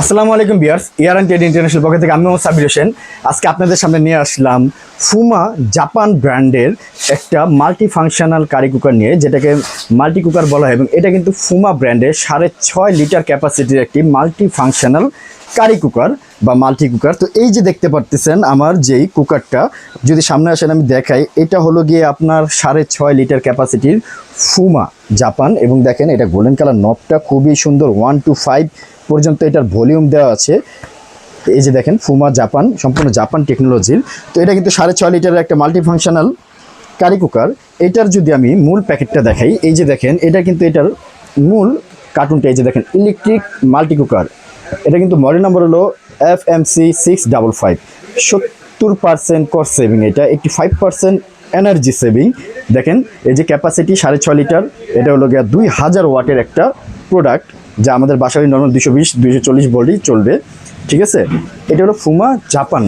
আসসালামু আলাইকুম viewers, year and trade international পক্ষ থেকে আমি মোহাম্মদ সাবির হোসেন। আজকে আপনাদের সামনে নিয়ে আসলাম ফুমা জাপান ব্র্যান্ডের একটা মাল্টি ফাংশনাল কারি কুকার নিয়ে, যেটাকে মাল্টি কুকার বলা হয়। এবং এটা কিন্তু ফুমা ব্র্যান্ডের 6.5 লিটার ক্যাপাসিটির একটি মাল্টি ফাংশনাল কারি কুকার বা মাল্টি কুকার। তো এই যে দেখতে পারতেছেন আমার যেই কুকারটা, যদি সামনে আসেন আমি দেখাই, এটা হলো গিয়ে আপনার 6.5 লিটার ক্যাপাসিটির ফুমা জাপান। এবং দেখেন এটা গোল্ডেন কালার নবটা খুবই সুন্দর, 1 to 5 পর্যন্ত এটার ভলিউম দেওয়া আছে। এই যে দেখেন ফুমা জাপান, সম্পূর্ণ জাপান টেকনোলজির। তো এটা কিন্তু 6.5 লিটারের একটা মাল্টি ফাংশনাল কারি কুকার। এটার যদি আমি মূল প্যাকেটটা দেখাই, এই যে দেখেন এটা কিন্তু এটার মূল কার্টুনটা, এই যে দেখেন ইলেকট্রিক মাল্টি কুকার। এটা কিন্তু মডেল নাম্বার হলো FMC 655। 70% কস্ট সেভিং, এটা 85% এনার্জি সেভিং। দেখেন এই যে ক্যাপাসিটি 6.5 লিটার, এটা হলো গিয়া 2000 ওয়াটের একটা প্রোডাক্ট, যা আমাদের বাসায় নর্মাল 220-240 ভোল্টই চলবে। ঠিক আছে, এটা হলো Fuma Japan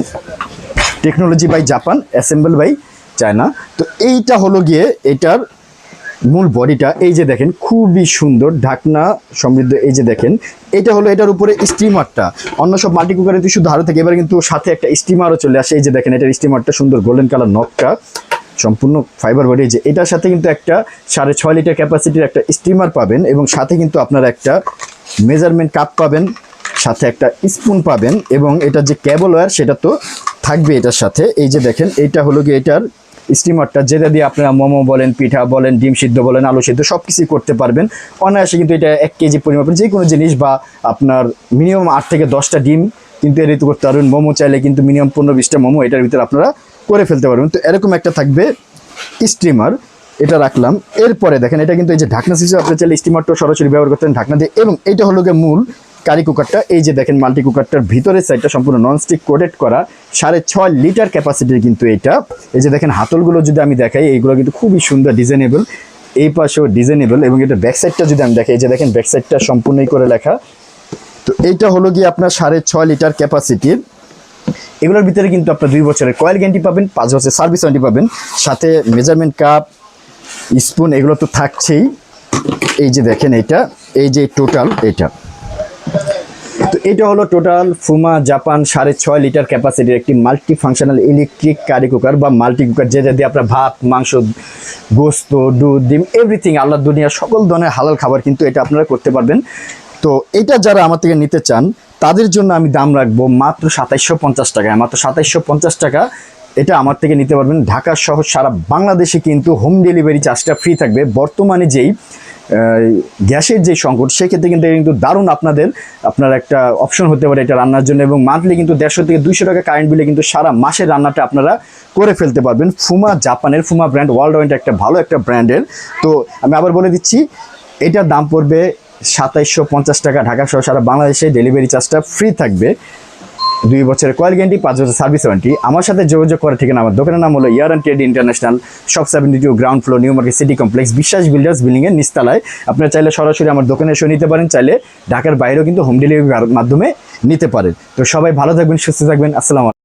technology by Japan, assemble by China. তো এইটা হলো গিয়ে এটার মূল বডিটা। এই যে দেখেন খুবই সুন্দর ঢাকনা সমৃদ্ধ। এই যে দেখেন এটা হলো এটার উপরে স্টিমারটা। অন্য সব মাল্টি কুকারে তো শুধু আরও থাকে, এবার কিন্তু সাথে একটা স্টিমারও চলে আসে। এই যে দেখেন এটার স্টিমারটা সুন্দর গোল্ডেন কালার নকটা, সম্পূর্ণ ফাইবার বডি। যে এটার সাথে কিন্তু একটা 6.5 লিটার ক্যাপাসিটির একটা স্টিমার পাবেন, এবং সাথে কিন্তু আপনারা একটা মেজারমেন্ট কাপ পাবেন, সাথে একটা স্পুন পাবেন, এবং এটার যে কেবল ওয়্যার সেটা তো থাকবে এটার সাথে। এই যে দেখেন এইটা হলো গিয়ে এটার স্টিমারটা, যেটা দিয়ে আপনারা মোমো বলেন, পিঠা বলেন, ডিম সিদ্ধ বলেন, আলু সিদ্ধ সব কিছুই করতে পারবেন অনায়াসে। কিন্তু এটা 1 কেজি পরিমাপের যে কোনো জিনিস, বা আপনার মিনিমাম 8 থেকে 10টা ডিম কিন্তু এর ঋতু করতে পারবেন। মোমো চাইলে কিন্তু মিনিমাম 15-20টা মোমো এটার ভিতরে আপনারা করে ফেলতে পারবেন। তো এরকম একটা থাকবে স্টিমার, এটা রাখলাম। এরপরে দেখেন এটা কিন্তু এই যে ঢাকনা সিস্টেম, আপনি চাইলে স্টিমারটাও সরাসরি ব্যবহার করতেন ঢাকনা দিয়ে। এবং এইটা হলো গিয়ে মূল কারি কুকারটা। এই যে দেখেন মাল্টি কুকারটার ভিতরের সাইডটা সম্পূর্ণ ননস্টিক কোটেড করা, 6.5 লিটার ক্যাপাসিটির কিন্তু এটা। এই যে দেখেন হাতলগুলো যদি আমি দেখাই, এইগুলো কিন্তু খুবই সুন্দর ডিজাইনেবল, এই পাশেও ডিজাইনেবল। এবং এটা ব্যাক সাইডটা যদি আমি দেখাই, এই যে দেখেন ব্যাক সাইডটা সম্পূর্ণই করে লেখা। তো এইটা হলো গিয়ে আপনার 6.5 লিটার ক্যাপাসিটির। এগুলোর ভিতরে কিন্তু আপনার 2 বছরের কয়েল গ্যারান্টি পাবেন, 5 বছরের সার্ভিস ওয়ারেন্টি পাবেন, সাথে মেজারমেন্ট কাপ, স্পুন এগুলো তো থাকছেই। এই যে দেখেন এটা, এই যে টোটাল এটা। তো এটা হলো টোটাল ফুমা জাপান 6.5 লিটার ক্যাপাসিটির একটি multi functional electric curry cooker বা মাল্টি কুকার, যেটা দিয়ে আপনার ভাত, মাংস, গোস্ত, দুধ, ডিম এভরিথিং, আল্লাহর দুনিয়ার সকল ধরনের হালাল খাবার কিন্তু এটা আপনারা করতে পারবেন। তো এটা যারা আমার থেকে নিতে চান তাদের জন্য আমি দাম রাখবো মাত্র 2750 টাকায়। মাত্র 2750 টাকা এটা আমার থেকে নিতে পারবেন। ঢাকা সহ সারা বাংলাদেশে কিন্তু হোম ডেলিভারি চার্জটা ফ্রি থাকবে। বর্তমানে যেই গ্যাসের যে সংকট, সেক্ষেত্রে কিন্তু দারুণ আপনার একটা অপশন হতে পারে এটা রান্নার জন্য। এবং মান্থলি কিন্তু 150 থেকে 200 টাকা কারেন্ট বিলে কিন্তু সারা মাসের রান্নাটা আপনারা করে ফেলতে পারবেন। ফুমা জাপানের, ফুমা ব্র্যান্ড ওয়ার্ল্ড ওয়াইড একটা ভালো একটা ব্র্যান্ডের। তো আমি আবার বলে দিচ্ছি, এটার দাম পড়বে 2750 টাকা। ঢাকা সহ সারা বাংলাদেশে ডেলিভারি চার্জটা ফ্রি থাকবে। 2 বছরের কয়েল গ্যারান্টি, 5 বছর সার্ভিস ওয়ারেন্টি। আমার সাথে যোগাযোগ করার ঠিকানা, আমার দোকানের নাম হলো year and trade international, shop 72, ground floor, new market city complex, Biswas builders বিল্ডিংয়ের নিচতলায়। আপনারা চাইলে সরাসরি আমার দোকানে এসে নিতে পারেন, চাইলে ঢাকার বাইরেও কিন্তু হোম ডেলিভারির মাধ্যমে নিতে পারেন। তো সবাই ভালো থাকবেন, সুস্থ থাকবেন। আসসালামু আলাইকুম।